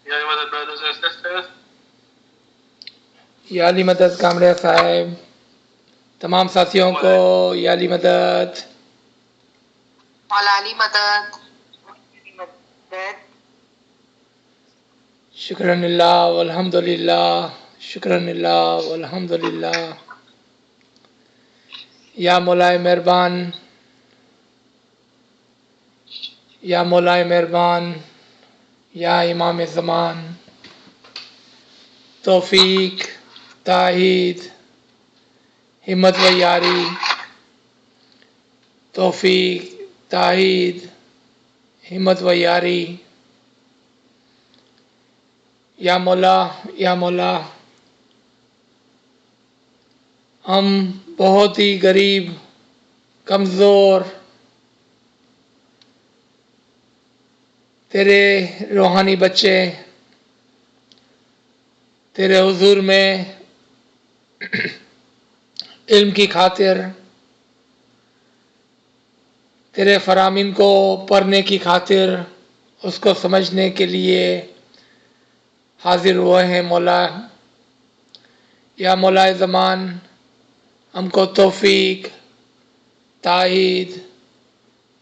Ya Mother, brothers and sisters. या अली मदद कामड़िया साहब, तमाम साथियों को या अली मदद। मौला अली मदद। शुक्रनिल्लाह वल्हम्दुलिल्लाह, शुक्रनिल्लाह वल्हम्दुलिल्लाह। या मौलाए मेहरबान, या मौलाए मेहरबान, या इमाम ज़मान, तौफीक, ताहीद, हिम्मत व यारी, तौफीक, ताहीद, हिम्मत व यारी। या मौला, या मौला, हम बहुत ही गरीब, कमज़ोर, तेरे रूहानी बच्चे तेरे हुजूर में इल्म की खातिर, तेरे फरामीन को पढ़ने की खातिर, उसको समझने के लिए हाजिर हुए हैं मौला। या मौलाए ज़मान, हमको तौफीक, ताईद,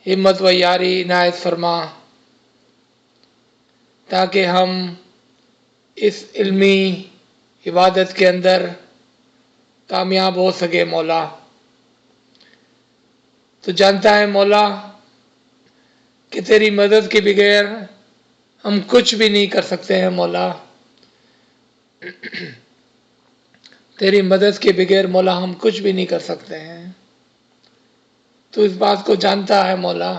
हिम्मत व यारी इनायत फरमा, ताकि हम इस इल्मी इबादत के अंदर कामयाब हो सके मौला। तो जानता है मौला कि तेरी मदद के बगैर हम कुछ भी नहीं कर सकते हैं मौला। तेरी मदद के बगैर मौला हम कुछ भी नहीं कर सकते हैं। तो इस बात को जानता है मौला,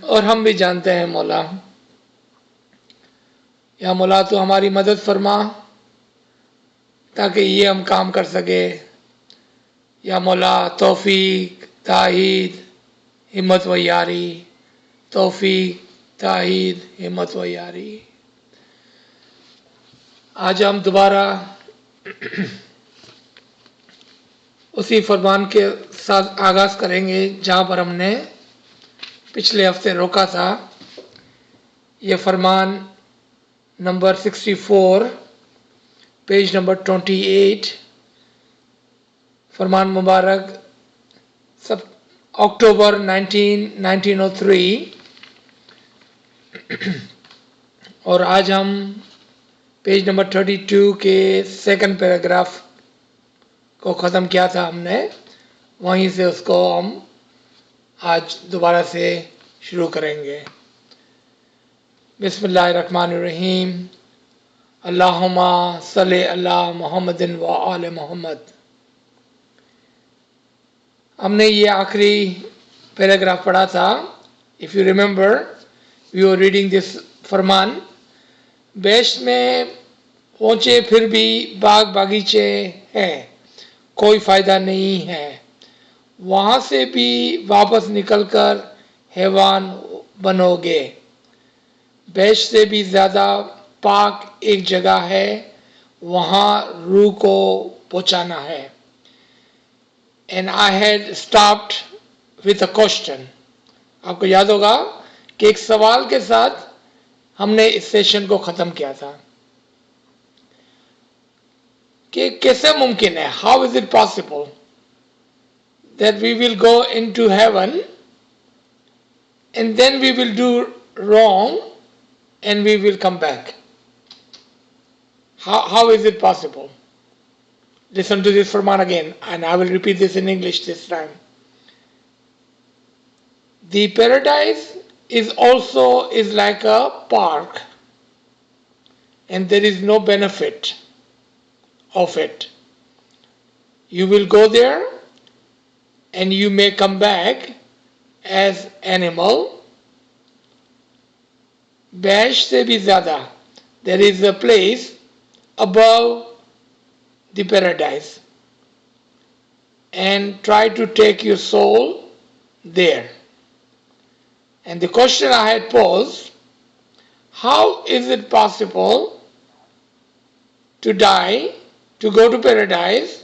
और हम भी जानते हैं मौला। या मौला तो हमारी मदद फरमा ताकि ये हम काम कर सके। या मौला तौफीक, ताहीद, हिम्मत व यारी, तौफीक, ताहीद, हिम्मत व यारी। आज हम दोबारा उसी फरमान के साथ आगाज़ करेंगे जहाँ पर हमने पिछले हफ्ते रोका था। ये फरमान नंबर 64, पेज नंबर 28, फरमान मुबारक सब अक्टूबर 1903। और आज हम पेज नंबर 32 के सेकंड पैराग्राफ को ख़त्म किया था हमने, वहीं से उसको हम आज दोबारा से शुरू करेंगे। बिस्मिल्लाहिर्रहमानिर्रहीम। अल्लाहुम्मा सल्ली अला मुहम्मदिन व आले मोहम्मद। हमने ये आखिरी पैराग्राफ पढ़ा था। If you remember, we were reading this फरमान। बेश्त में पहुँचे फिर भी बाग बागीचे हैं, कोई फ़ायदा नहीं है। वहाँ से भी वापस निकलकर हैवान बनोगे। बेश्त से भी ज़्यादा पाक एक जगह है, वहाँ रूह को पहुँचाना है। And I had stopped with a question. आपको याद होगा कि एक सवाल के साथ हमने इस सेशन को ख़त्म किया था कि कैसे मुमकिन है, how is it possible that we will go into heaven and then we will do wrong and we will come back. How is it possible? Listen to this Farman again, and I will repeat this in English this time. The paradise is also is like a park, and there is no benefit of it. You will go there and you may come back as animal. Bash se bhi zyada, there is a place above the paradise, and try to take your soul there. And the question I had posed, how is it possible to die, to go to paradise,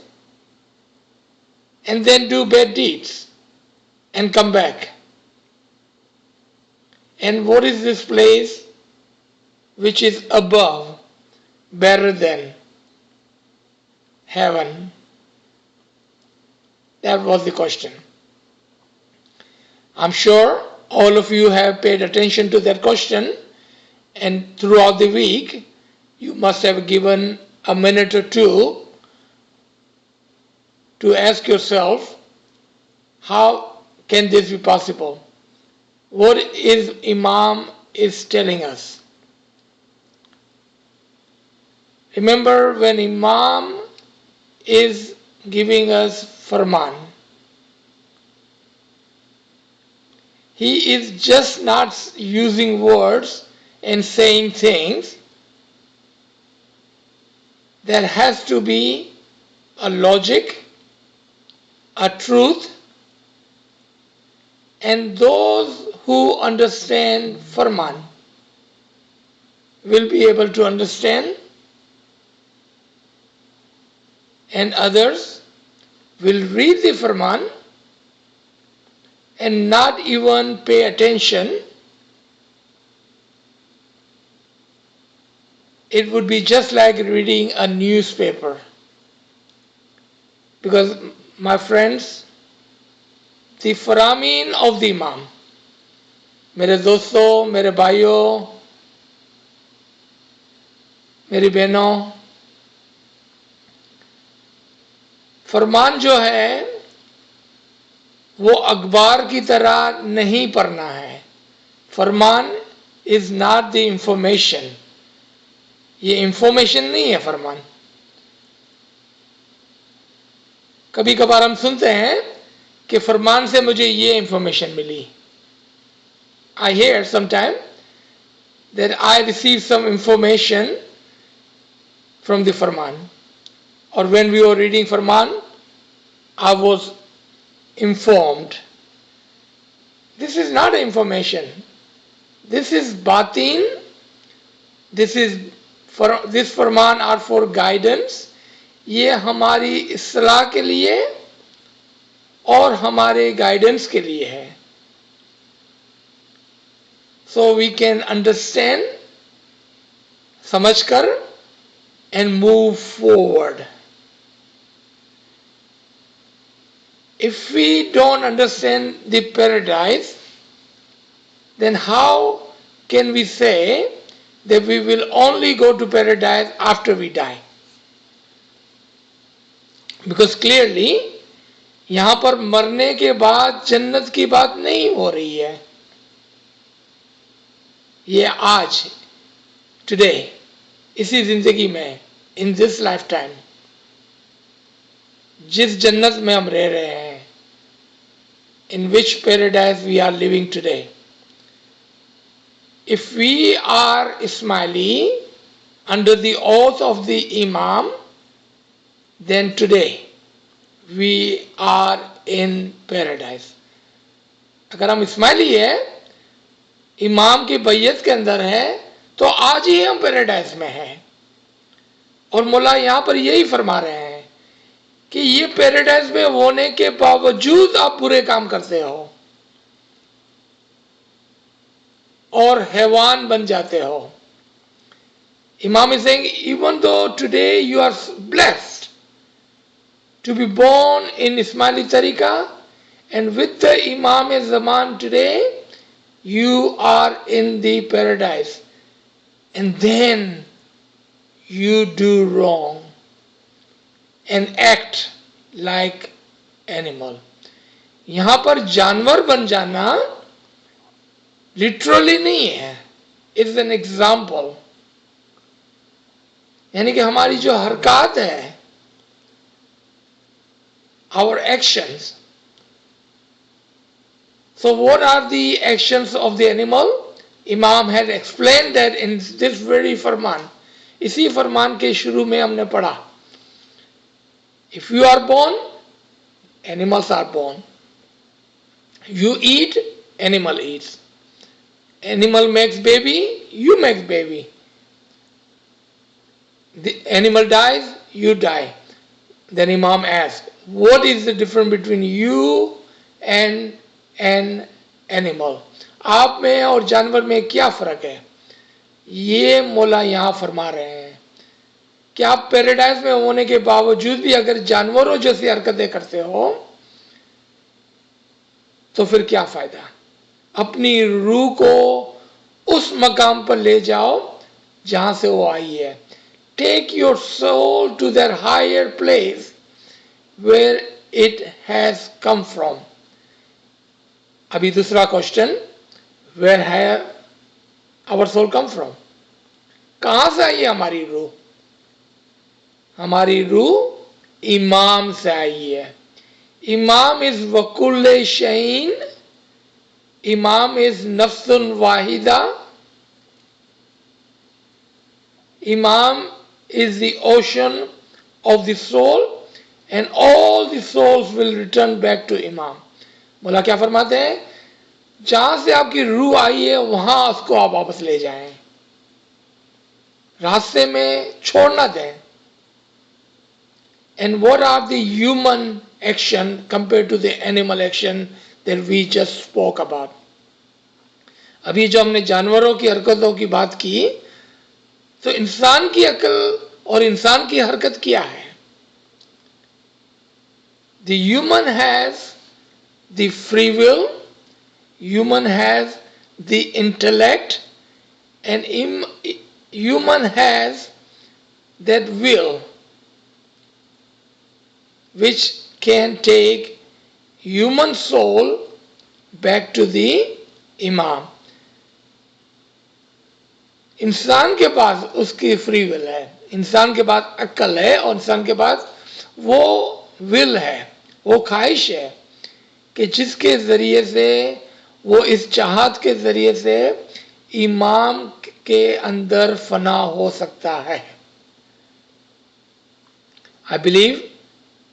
and then do bad deeds and come back? And what is this place which is above, better than heaven? That was the question. I'm sure all of you have paid attention to that question, and throughout the week you must have given a minute or two to ask yourself, how can this be possible? What is Imam is telling us? Remember, when Imam is giving us Farman, he is just not using words and saying things. There has to be a logic, a truth, and those who understand Farman will be able to understand, and others will read the Farman and not even pay attention. It would be just like reading a newspaper. Because, my friends, the Faramin of the Imam, मेरे दोस्तों, मेरे भाइयों, मेरी बहनों, फरमान जो है वो अखबार की तरह नहीं पढ़ना है. फरमान इज नॉट द इंफॉर्मेशन. ये इंफॉर्मेशन नहीं है फरमान. कभी कभार हम सुनते हैं कि फरमान से मुझे ये इंफॉर्मेशन मिली. I hear sometime that I received some information from the Farman, or when we were reading Farman, I was informed. This is not information. This is batin. This Farman are for guidance. ये हमारी इस्लाह के लिए और हमारे guidance के लिए है. So we can understand, समझकर, and move forward. If we don't understand the paradise, then how can we say that we will only go to paradise after we die? Because clearly यहाँ पर मरने के बाद जन्नत की बात नहीं हो रही है. ये आज, today, इसी जिंदगी में, in this lifetime, जिस जन्नत में हम रह रहे हैं, in which paradise we are living today. If we are Ismaili under the oath of the Imam, then today we are in paradise. अगर हम इस्माइली है, इमाम की बैयत के अंदर है, तो आज ही हम पैराडाइज में हैं. और मौला यहाँ पर यही फरमा रहे हैं कि ये पैराडाइज में होने के बावजूद आप बुरे काम करते हो और हैवान बन जाते हो. Imam is saying, even though today you are blessed to be born in Ismaili Tariqa, and with the Imam Zaman today, you are in the paradise. And then you do wrong and act like animal. यहाँ पर जानवर बन जाना literally नहीं है. It's an example. यानी कि हमारी जो हरकत है, our actions. So what are the actions of the animal? Imam had explained that in this very Farman. इसी फरमान के शुरू में हमने पढ़ा. If you are born, animals are born. You eat, animal eats. Animal makes baby, you make baby. The animal dies, you die. Then Imam asked, what is the difference between you and an animal? आप में और जानवर में क्या फर्क है? ये मौला यहाँ फरमा रहे हैं कि आप पैराडाइज में होने के बावजूद भी अगर जानवरों जैसी हरकतें करते हो तो फिर क्या फायदा। अपनी रूह को उस मकाम पर ले जाओ जहां से वो आई है। Take your soul to that higher place where it has come from. अभी दूसरा क्वेश्चन, वेयर है आवर सोल कम फ्रॉम? कहां से आई है हमारी रूह? हमारी रूह इमाम से आई है। इमाम इज वकुल शहीन, इमाम इज नफ्सुन वाहिदा, imam is the ocean of the soul and all the souls will return back to imam। मौला क्या फरमाते हैं, जहां से आपकी रूह आई है वहां उसको आप वापस ले जाएं, रास्ते में छोड़ ना दें। And what are the human action compared to the animal action that we just spoke about? अभी जो हमने जानवरों की हरकतों की बात की, तो इंसान की अकल और इंसान की हरकत क्या है? The human has the free will, human has the intellect, and human has that will which can take human soul back to the imam। इंसान के पास उसकी फ्री विल है, इंसान के पास अक्ल है और इंसान के पास वो विल है, वो ख्वाहिश है कि जिसके ज़रिए से वो इस चाहत के ज़रिए से इमाम के अंदर फना हो सकता है। I believe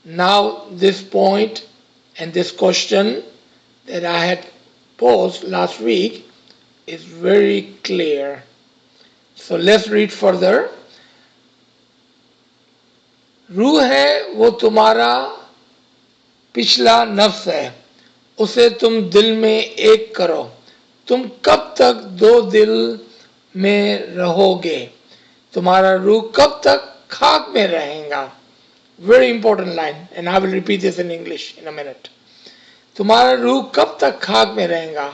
now this point and this question that I had posed last week is very clear. So let's read further। रूह है वो तुम्हारा पिछला नफ्स है, उसे तुम दिल में एक करो। तुम कब तक दो दिल में रहोगे? तुम्हारा रूह कब तक खाक में रहेगा? Very important line and I will repeat this in English in a minute। तुम्हारा रूह कब तक खाक में रहेगा?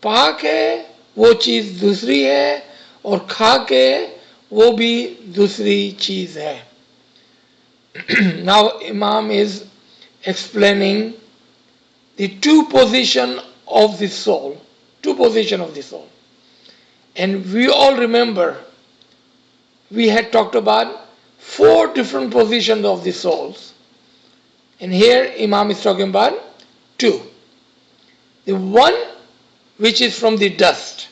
पाक है वो चीज दूसरी है और खाक है वो भी दूसरी चीज है। Now Imam is explaining the two position of the soul, two position of the soul, and we all remember we had talked about four different positions of the souls, and here Imam is talking about two. The one which is from the dust,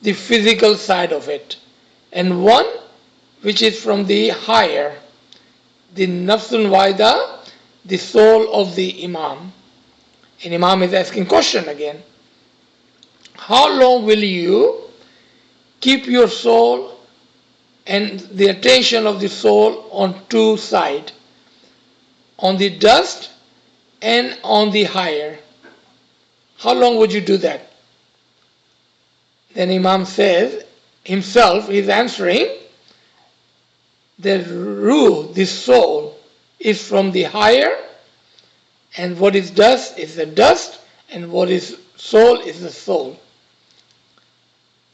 the physical side of it, and one which is from the higher, the nafsun waida, the soul of the imam. And Imam is asking question again, how long will you keep your soul and the attention of the soul on two sides, on the dust and on the higher? How long would you do that? Then Imam says himself, he's answering, the ruh, the soul, is from the higher, and what is dust is the dust, and what is soul is the soul.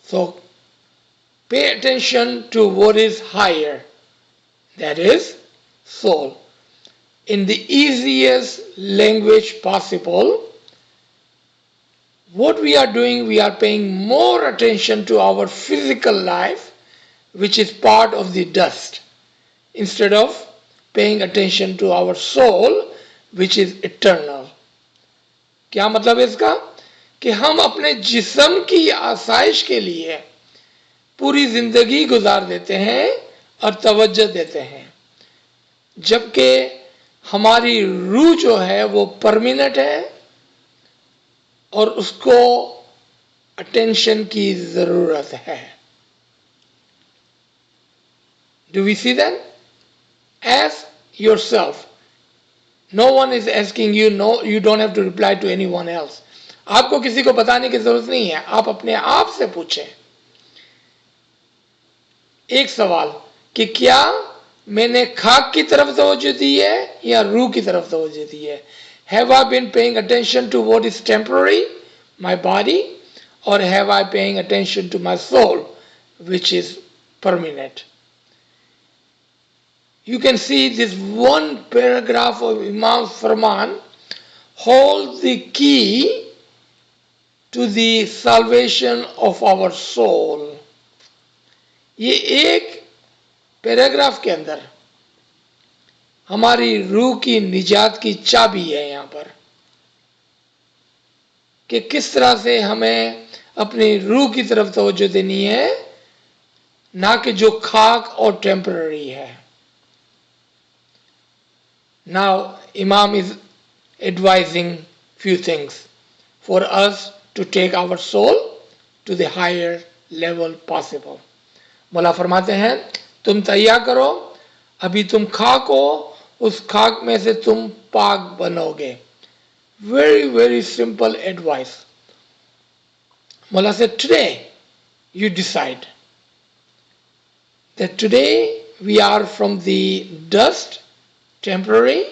So pay attention to what is higher, that is soul. In the easiest language possible, what we are doing, we are paying more attention to our physical life, which is part of the dust, instead of paying attention to our soul, which is eternal। क्या मतलब है इसका? कि हम अपने जिस्म की आसाइश के लिए पूरी जिंदगी गुजार देते हैं और तवज्जो देते हैं, जबकि हमारी रूह जो है वो परमानेंट है और उसको अटेंशन की जरूरत है। Do we see that? Ask yourself. No one is asking you, no, you don't have to reply to anyone else। आपको किसी को बताने की जरूरत नहीं है, आप अपने आप से पूछें एक सवाल कि क्या मैंने खाक की तरफ तवज्जो दी है या रूह की तरफ तवज्जो दी है. Have I been paying attention to what is temporary, my body, or have I paying attention to my soul, which is permanent? You can see this one paragraph of Imam Farman holds the key to the salvation of our soul. ये एक paragraph के अंदर हमारी रूह की निजात की चाबी है यहाँ पर कि किस तरह से हमें अपनी रूह की तरफ तवज्जो देनी है, ना कि जो खाक और टेम्पररी है. Now Imam is advising few things for us to take our soul to the higher level possible. मौला फरमाते हैं तुम तैयार करो, अभी तुम खाक हो, उस खाक में से तुम पाक बनोगे. Very simple advice. Mullah said, today you decide that today we are from the dust, temporary,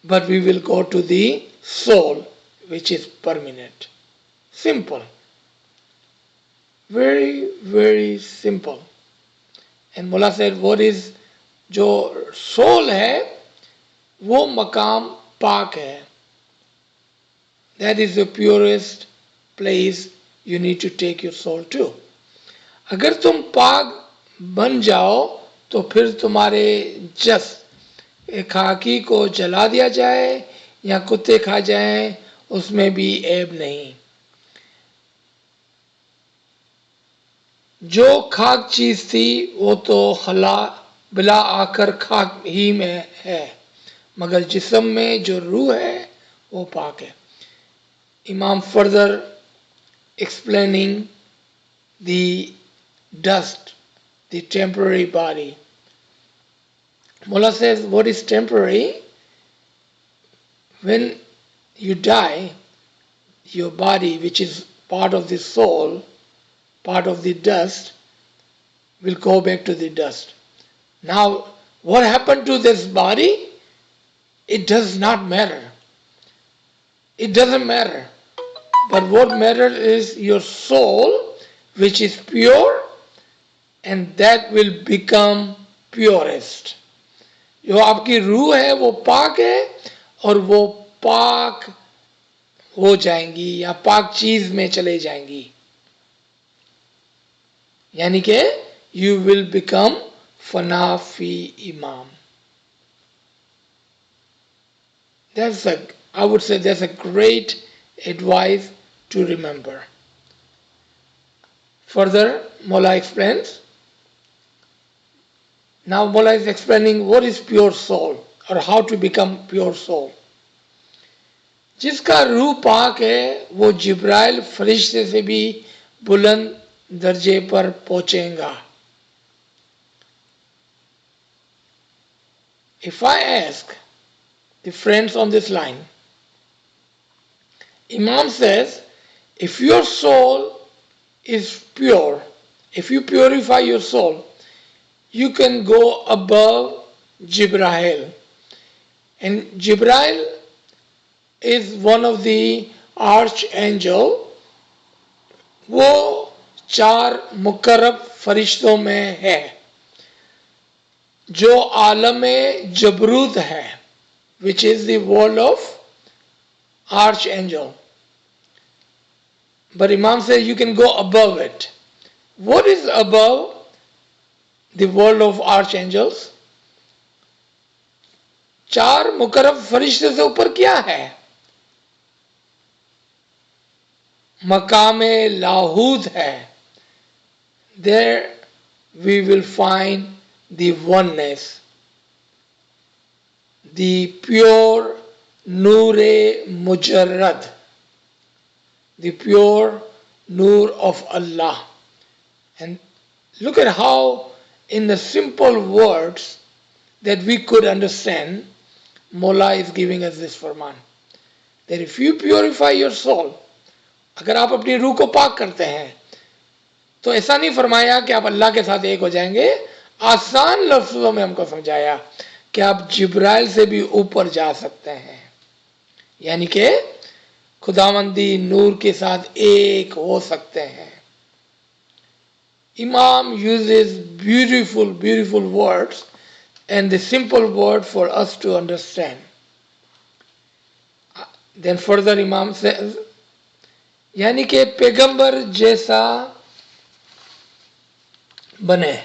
but we will go to the soul, which is permanent. Simple. Very simple. And Mullah said, what is जो soul है वो मकाम पाक है. That is the purest place you need to take your soul to. अगर तुम पाक बन जाओ तो फिर तुम्हारे खाकी को जला दिया जाए या कुत्ते खा जाएं, उसमें भी ऐब नहीं. जो खाक चीज थी वो तो खला बिला आकर खाक ही में है, मगर जिस्म में जो रूह है वो पाक है. Imam further explaining the dust, the temporary body. Mullah says, what is temporary? When you die, your body, which is part of the soul, part of the dust, will go back to the dust. Now, what happened to this body? It does not matter. It doesn't matter. But what matters is your soul, which is pure, and that will become purest. जो आपकी रूह है वो पाक है और वो पाक हो जाएंगी या पाक चीज में चले जाएंगी. यानी कि you will become फना फी इमाम. I would say that's a great advice to remember. Further, Mullah explains. Now Mullah is explaining what is pure soul or how to become pure soul. जिसका रूह पाक है वो जिब्राइल फरिश्ते से भी बुलंद दर्जे पर पहुंचेगा. If I ask the friends on this line, Imam says, if your soul is pure, if you purify your soul, you can go above Jibrail. And Jibrail is one of the archangel. वो चार मुकर्रब फरिश्तों में है जो आलम जबरूत है, which is the world of archangel. But Imam says you can go above it. What is above the world of archangels? चार मुकर्रब फरिश्ते से ऊपर क्या है? मकामे लाहूद है. There we will find the oneness, the pure Noor-e Mujarrad, the pure Noor of Allah. And look at how in the simple words that we could understand, Mullah is giving us this farman. That if you purify your soul, अगर आप अपनी रूह को पाक करते हैं, तो ऐसा नहीं फरमाया कि आप अल्लाह के साथ एक हो जाएंगे, आसान लफ्ज़ों में हमको समझाया कि आप जिब्राइल से भी ऊपर जा सकते हैं, यानी कि खुदावंदी नूर के साथ एक हो सकते हैं. Imam uses beautiful words and the simple word for us to understand. Then further Imam says, यानी कि पैगंबर जैसा बने.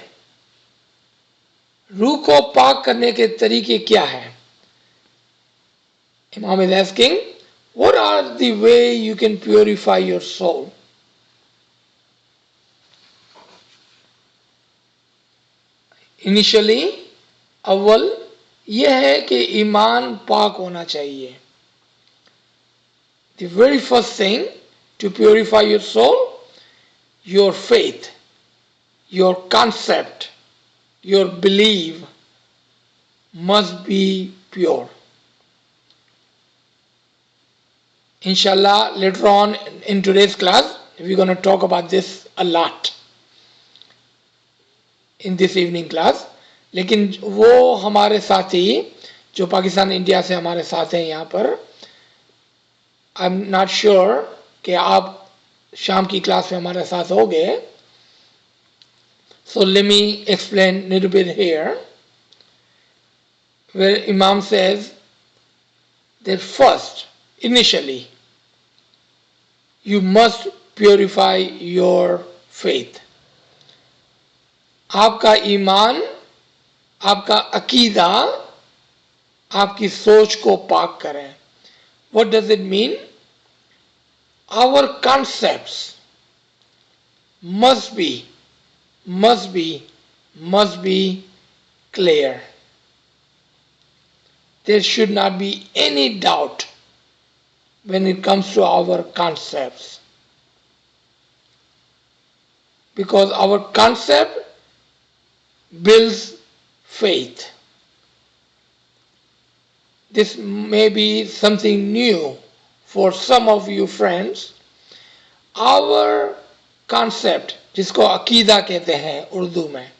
रूह को पाक करने के तरीके क्या हैं? Imam is asking, what are the way you can purify your soul? Initially, अव्वल यह है कि ईमान पाक होना चाहिए. The very first thing to purify your soul, your faith, your concept, your belief must be pure. Inshallah, later on in today's class, we're going to talk about this a lot in this evening class. लेकिन वो हमारे साथी जो Pakistan India से हमारे साथ हैं यहाँ पर, आई एम नॉट श्योर कि आप शाम की क्लास में हमारे साथ होगे. So let me explain a little bit here, where Imam says that first, initially, you must purify your faith. आपका ईमान, आपका अकीदा, आपकी सोच को पाक करें. What does it mean? Our concepts must be clear. There should not be any doubt when it comes to our concepts, because our concept builds faith. This may be something new for some of you friends. Our concept, जिसको अकीदा कहते हैं उर्दू में,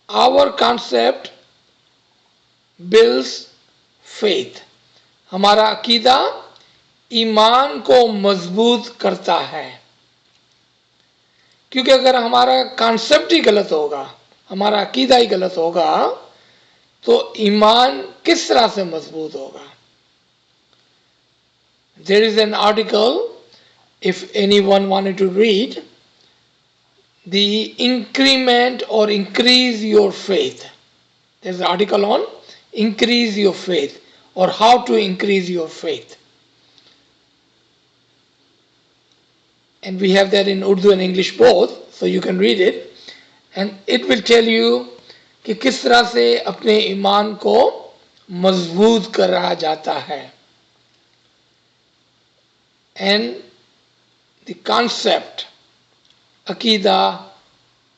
our concept builds faith. हमारा अकीदा ईमान को मजबूत करता है. क्योंकि अगर हमारा कॉन्सेप्ट ही गलत होगा, हमारा अकीदा ही गलत होगा, तो ईमान किस तरह से मजबूत होगा? There is an article, if anyone wanted to read, the increment or increase your faith. There's an article on increase your faith or how to increase your faith. And we have that in Urdu and English both, so you can read it. And it will tell you कि किस तरह से अपने ईमान को मजबूत करा जाता है. And the concept, अकीदा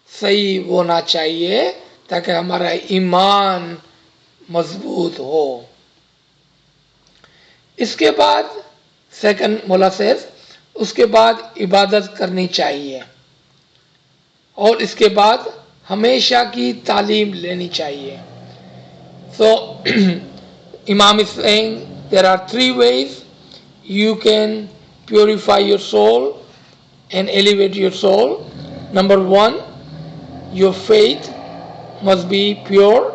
सही होना चाहिए ताकि हमारा ईमान मजबूत हो. इसके बाद सेकंड मौला सेज, उसके बाद इबादत करनी चाहिए और इसके बाद हमेशा की तालीम लेनी चाहिए. So Imam is saying there are three ways you can purify your soul and elevate your soul. Number one, your faith must be pure,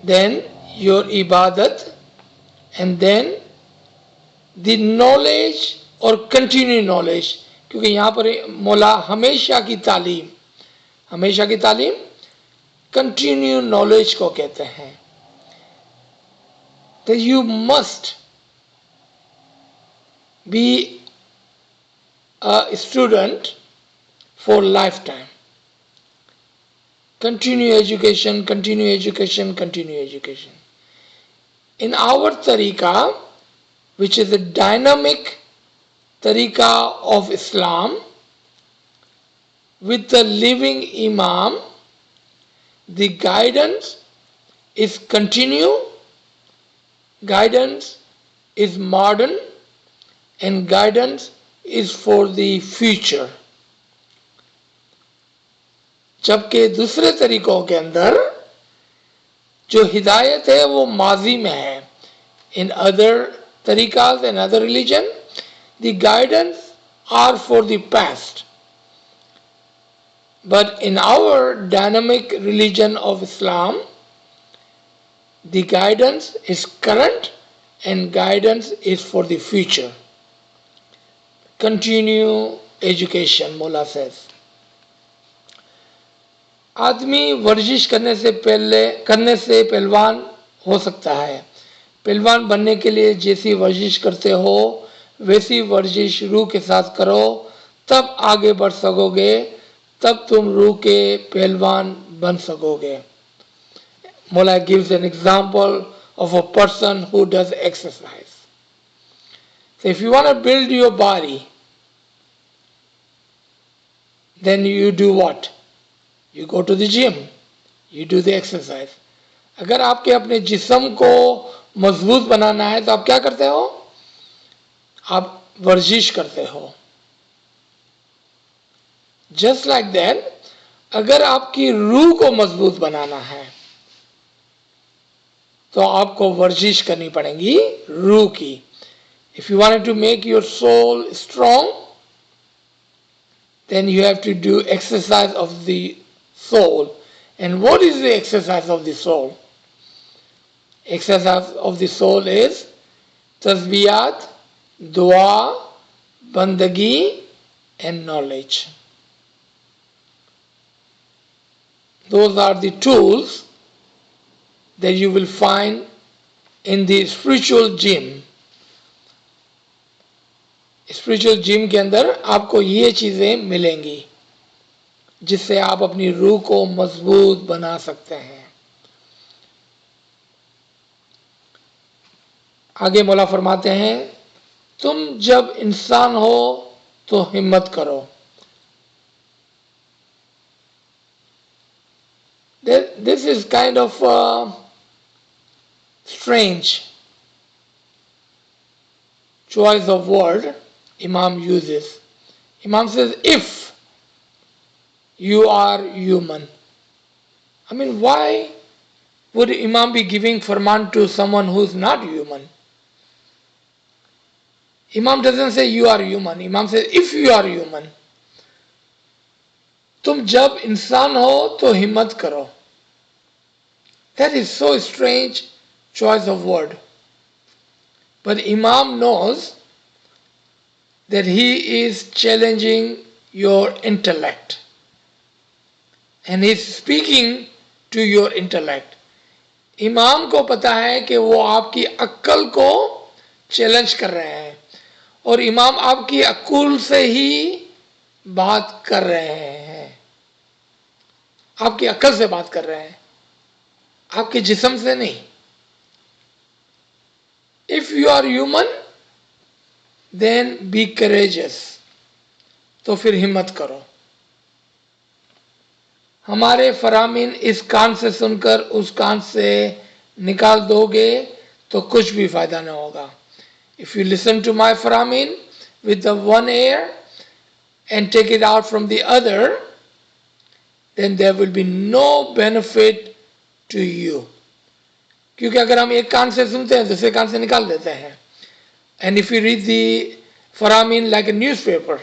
then your ibadat, and then the knowledge or continued knowledge. क्योंकि यहाँ पर मौला हमेशा की तालीम continue knowledge को कहते हैं. तो you must be a student for lifetime. Continue education. In our tariqa, which is a dynamic tariqa of Islam, with the living Imam, the guidance is continue, guidance is modern, and guidance is for the future. जबकि दूसरे तरीकों के अंदर जो हिदायत है वो माजी में है. In other tariqas and other religion, the guidance are for the past. But in our dynamic religion of Islam, the guidance is current and guidance is for the future. Continue education, Mullah says. आदमी वर्जिश करने से पहलवान हो सकता है. पहलवान बनने के लिए जैसी वर्जिश करते हो वैसी वर्जिश रूह के साथ करो, तब आगे बढ़ सकोगे, तब तुम रूह के पहलवान बन सकोगे. Mullah gives an example of a person who does exercise. So if you want to build your body, then you do what? You go to the gym, you do the exercise. अगर आपके अपने जिस्म को मजबूत बनाना है तो आप क्या करते हो? आप वर्जिश करते हो. Just like that, अगर आपकी रूह को मजबूत बनाना है तो आपको वर्जिश करनी पड़ेगी रूह की. If you wanted to make your soul strong, then you have to do exercise of the soul. And what is the exercise of the soul? Exercise of the soul is tasbiyat, dua, bandagi, and knowledge. Those are the tools that you will find in the spiritual gym. Spiritual gym के अंदर आपको ये चीज़ें मिलेंगी जिससे आप अपनी रूह को मजबूत बना सकते हैं. आगे मौला फरमाते हैं, तुम जब इंसान हो तो हिम्मत करो. This is kind of strange choice of word Imam uses. Imam says, if you are human. I mean, why would Imam be giving Farman to someone who is not human? Imam doesn't say you are human. Imam says, if you are human. तुम जब इंसान हो तो हिम्मत करो. That is so strange choice of word. But Imam knows that he is challenging your intellect. And he is speaking to your intellect. इमाम को पता है कि वो आपकी अक्ल को चैलेंज कर रहे हैं और इमाम आपकी अक्ल से ही बात कर रहे हैं. आपकी अक्ल से बात कर रहे हैं, आपके जिस्म से नहीं. If you are human, then be courageous. तो फिर हिम्मत करो. हमारे फरामीन इस कान से सुनकर उस कान से निकाल दोगे तो कुछ भी फायदा ना होगा. If you listen to my faramin with the one ear and take it out from the other, then there will be no benefit to you. क्योंकि अगर हम एक कान से सुनते हैं दूसरे कान से निकाल देते हैं. And if you read the faramin like a newspaper,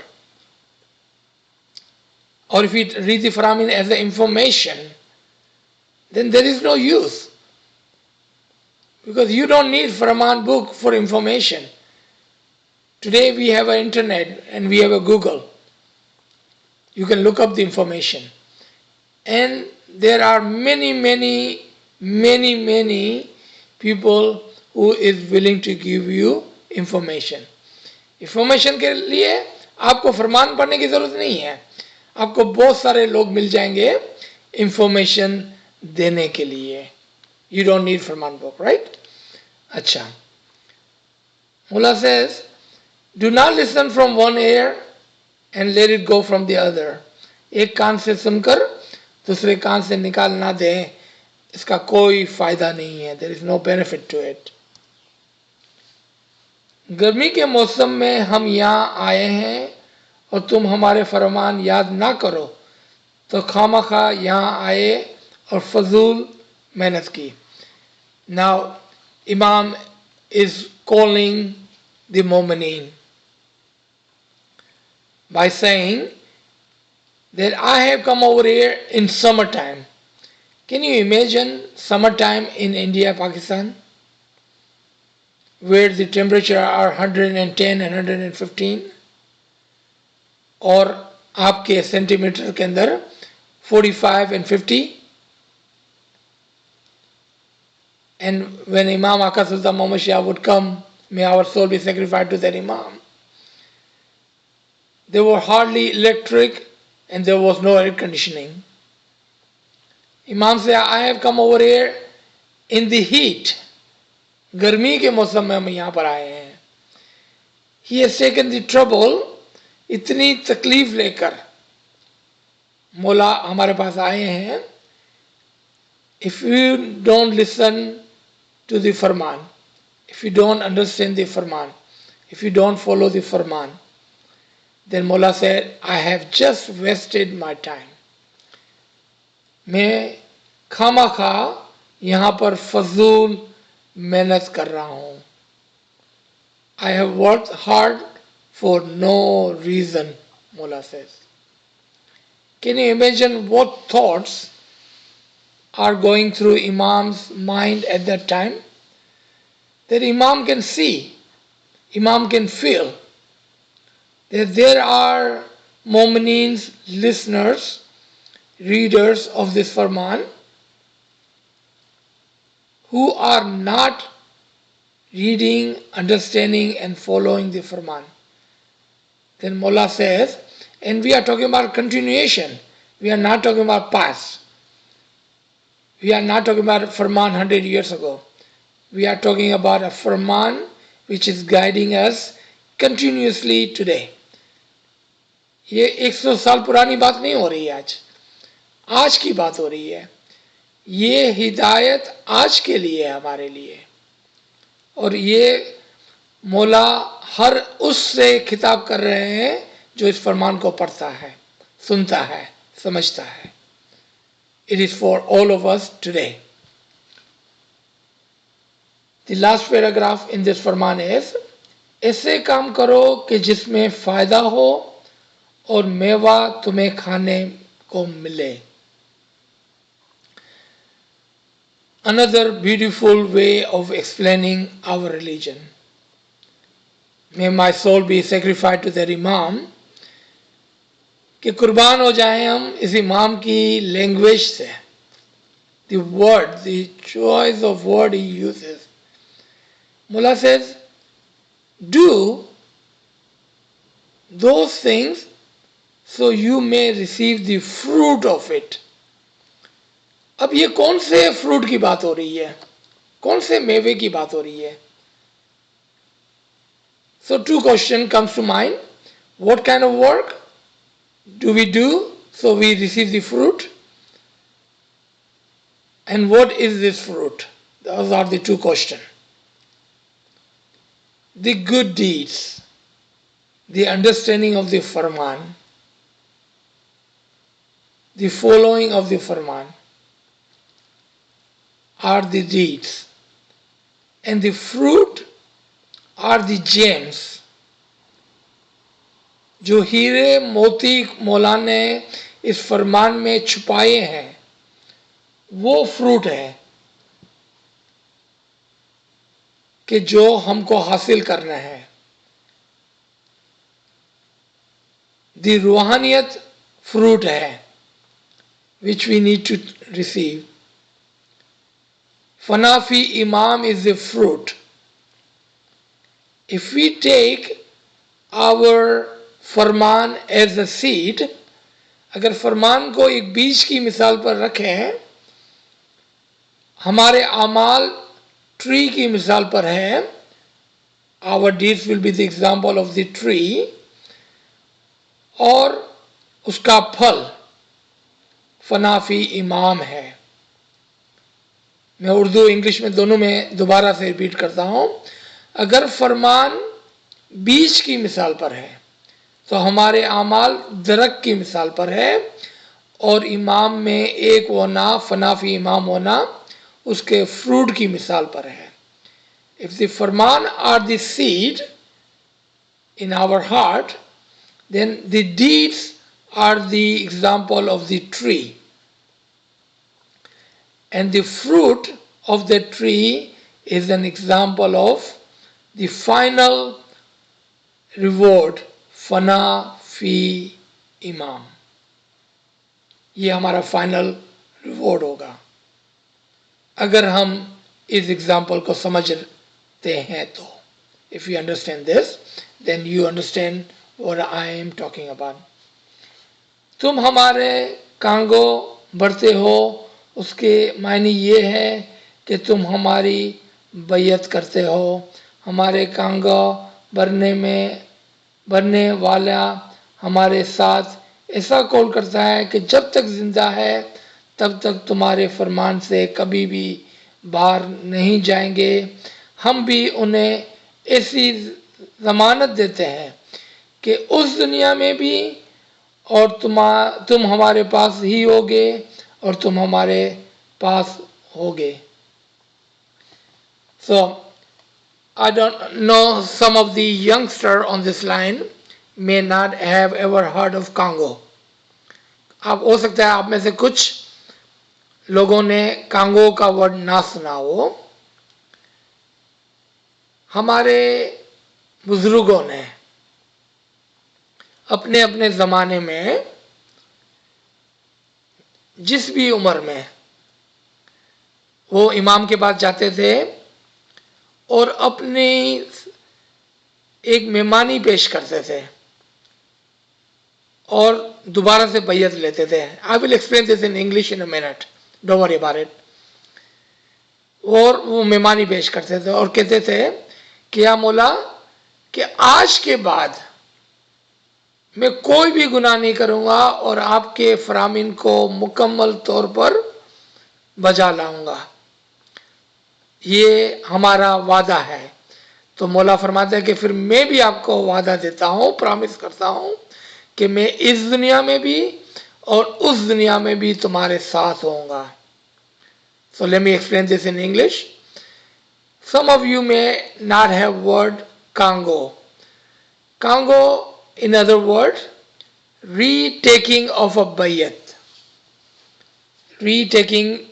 or if you read the faramin as the information, then there is no use. Because you don't need Farman book for information. Today we have an internet and we have a Google. You can look up the information. And there are many people who is willing to give you information. Information के लिए आपको फरमान पढ़ने की ज़रूरत नहीं है. आपको बहुत सारे लोग मिल जाएंगे information देने के लिए. You don't need Farman book, right? अच्छा. Mullah says, do not listen from one ear and let it go from the other. एक कान से सुनकर दूसरे कान से निकाल ना दें, इसका कोई फायदा नहीं है. There is no benefit to it. गर्मी के मौसम में हम यहाँ आए हैं और तुम हमारे फरमान याद ना करो तो खामखा यहाँ आए और फजूल मेहनत की. Now Imam is calling the Mu'mineen by saying that I have come over here in summertime. Can you imagine summertime in India, Pakistan, where the temperature are 110 and 115 और आपके सेंटीमीटर के अंदर 45 and 50. And when Imam Aka Sultan Muhammad Shah would come, may our soul be sacrificed to that Imam, there were hardly electric and there was no air conditioning. Imam said, I have come over here in the heat. गर्मी के मौसम में हम यहाँ पर आए हैं. He has taken the trouble, इतनी तकलीफ लेकर मौला हमारे पास आए हैं. If you don't listen to the Farman, if you don't understand the Farman, if you don't follow the Farman, then Mullah said, I have just wasted my time. मैं खामखा यहाँ पर फजूल मेहनत कर रहा हूँ. I have worked hard for no reason, Mullah says. Can you imagine what thoughts are going through Imam's mind at that time? That Imam can see, Imam can feel that there are Mu'mineens, listeners, readers of this Farman who are not reading, understanding and following the Farman. Then Mullah says, and we are talking about continuation, we are not talking about past. We are not talking about a Farman 100 years ago. We are talking about a Farman which is guiding us continuously today. ये 100 साल पुरानी बात नहीं हो रही है आज की बात हो रही है. ये हिदायत आज के लिए है हमारे लिए. और ये मौला हर उससे खिताब कर रहे हैं जो इस फरमान को पढ़ता है, सुनता है, समझता है. It is for all of us today. The last paragraph in this Farman is, ऐसे काम करो कि जिसमें फ़ायदा हो और मेवा तुम्हें खाने को मिले. Another beautiful way of explaining our religion. May my soul be sacrificed to that Imam, कि कुर्बान हो जाएं हम इस इमाम की लैंग्वेज से. The word, the choice of word he uses. Mullah says, do those things so you may receive the fruit of it. अब ये कौन से फ्रूट की बात हो रही है, कौन से मेवे की बात हो रही है? So two questions comes to mind. What kind of work do we do so we receive the fruit? And what is this fruit? Those are the two questions. The good deeds, the understanding of the Farman, the following of the Farman are the deeds, and the fruit are the gems. जो हीरे मोती मौला ने इस फरमान में छुपाए हैं वो फ्रूट है कि जो हमको हासिल करना है. दी रूहानियत फ्रूट है which we need to receive. Fanafi Imam is the fruit. If we take our फरमान एज अ सीड, अगर फरमान को एक बीज की मिसाल पर रखें, हमारे अमाल ट्री की मिसाल पर है. Our deeds will be the example of the tree, और उसका फल फनाफी इमाम है. मैं उर्दू इंग्लिश में दोनों में दोबारा से रिपीट करता हूं. अगर फरमान बीज की मिसाल पर है, तो हमारे आमाल दरख्त की मिसाल पर है, और इमाम में एक होना, फनाफी इमाम होना, उसके फ्रूट की मिसाल पर है. If the Farman are the seed in our heart, then the deeds are the example of the tree. And the fruit of the tree is an example of the final reward, fana fi imam. ये हमारा final reward होगा अगर हम इस example को समझते हैं तो. If you understand this then you understand what I am talking about. तुम हमारे कांगो बढ़ते हो, उसके मायने ये है कि तुम हमारी बैयत करते हो. हमारे कांगो बढ़ने वाला हमारे साथ ऐसा कौल करता है कि जब तक जिंदा है तब तक तुम्हारे फरमान से कभी भी बाहर नहीं जाएंगे. हम भी उन्हें ऐसी ज़मानत देते हैं कि उस दुनिया में भी और तुम हमारे पास ही होगे और तुम हमारे पास होगे. So I don't know, some of the youngster on this line may not have ever heard of Congo. अब हो सकता है आप में से कुछ लोगों ने कांगो का वर्ड ना सुना हो. हमारे बुजुर्गों ने अपने अपने ज़माने में जिस भी उम्र में वो इमाम के पास जाते थे और अपनी एक मेहमानी पेश करते थे और दोबारा से बैयत लेते थे. I will explain this in English in a minute, don't worry about it. और वो मेहमानी पेश करते थे और कहते थे कि या मौला कि आज के बाद मैं कोई भी गुनाह नहीं करूंगा और आपके फरामीन को मुकम्मल तौर पर बजा लाऊंगा, ये हमारा वादा है. तो मौला फरमाते हैं कि फिर मैं भी आपको वादा देता हूं, प्रॉमिस करता हूं कि मैं इस दुनिया में भी और उस दुनिया में भी तुम्हारे साथ होऊंगा. So let me explain this in English. Some of you may not have word Congo. Congo, in other words, retaking of a bayat, retaking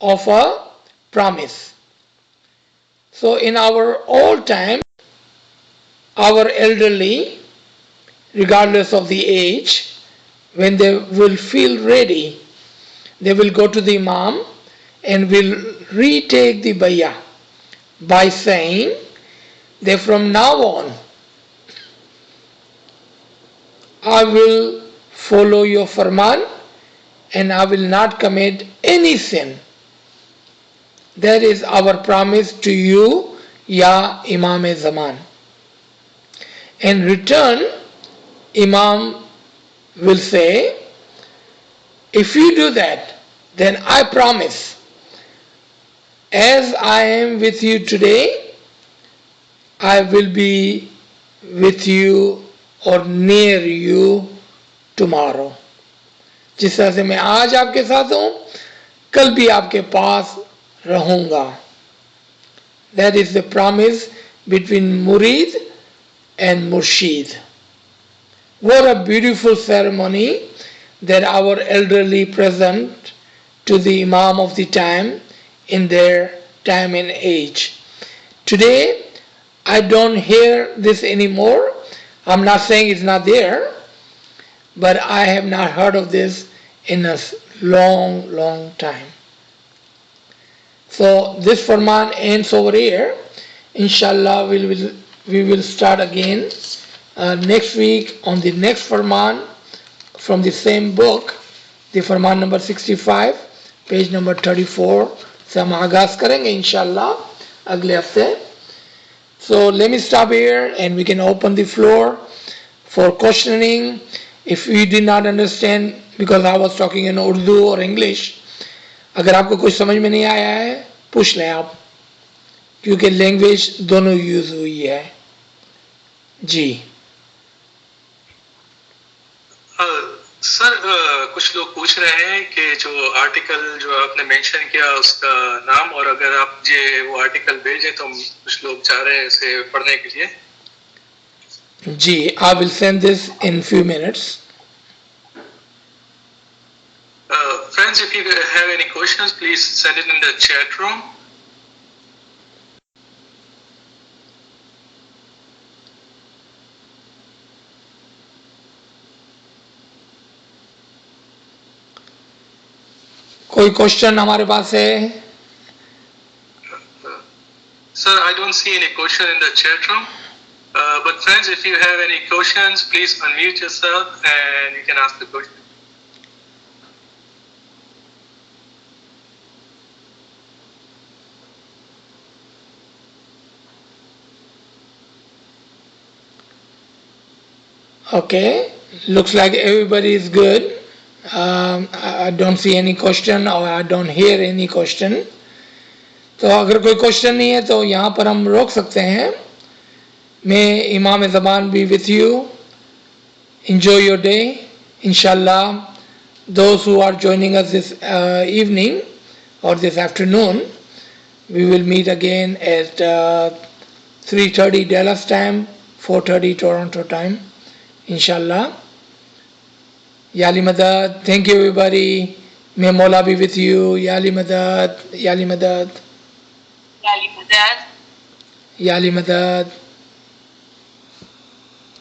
of a promise. So in our old time, our elderly, regardless of the age, when they will feel ready, they will go to the Imam and will retake the bayah by saying that from now on I will follow your farman and I will not commit any sin. That is our promise to you, Ya Imam-e-Zaman. In return, Imam will say, if you do that, then I promise, as I am with you today, I will be with you or near you tomorrow. जिस तरह से मैं आज आपके साथ हूं, कल भी आपके पास रहूंगा. That is the promise between Murid and Murshid. What a beautiful ceremony that our elderly present to the Imam of the time in their time and age. Today, I don't hear this anymore. I'm not saying it's not there, but I have not heard of this in a long, long time. So this Farman ends over here. Inshallah, we will start again next week on the next Farman from the same book, the Farman number 65, page number 34 से हम आगाज करेंगे इंशाल्लाह अगले हफ्ते. So let me stop here and we can open the floor for questioning. If you did not understand because I was talking in Urdu or English, अगर आपको कुछ समझ में नहीं आया है पूछ लें आप, क्योंकि लैंग्वेज दोनों यूज हुई है. जी सर कुछ लोग पूछ रहे हैं कि जो आर्टिकल जो आपने मेंशन किया उसका नाम, और अगर आप ये वो आर्टिकल भेजें तो कुछ लोग चाह रहे हैं इसे पढ़ने के लिए। जी, I will send this in few minutes. Friends, if you have any questions, please send it in the chat room. कोई क्वेश्चन हमारे पास है? Sir, I don't see any question in the chat room. But friends, if you have any questions, please unmute yourself and you can ask the question. Okay, looks like everybody is good. I don't see any question or I don't hear any question. तो अगर कोई question नहीं है तो यहाँ पर हम रोक सकते हैं. May Imam Zaman be with you. Enjoy your day. Inshallah, those who are joining us this evening or this afternoon, we will meet again at 3:30 Dallas time, 4:30 Toronto time. Inshallah. Yali Madad. Thank you, everybody. May Mola be with you. Yali Madad. Yali Madad. Yali Madad. Yali Madad.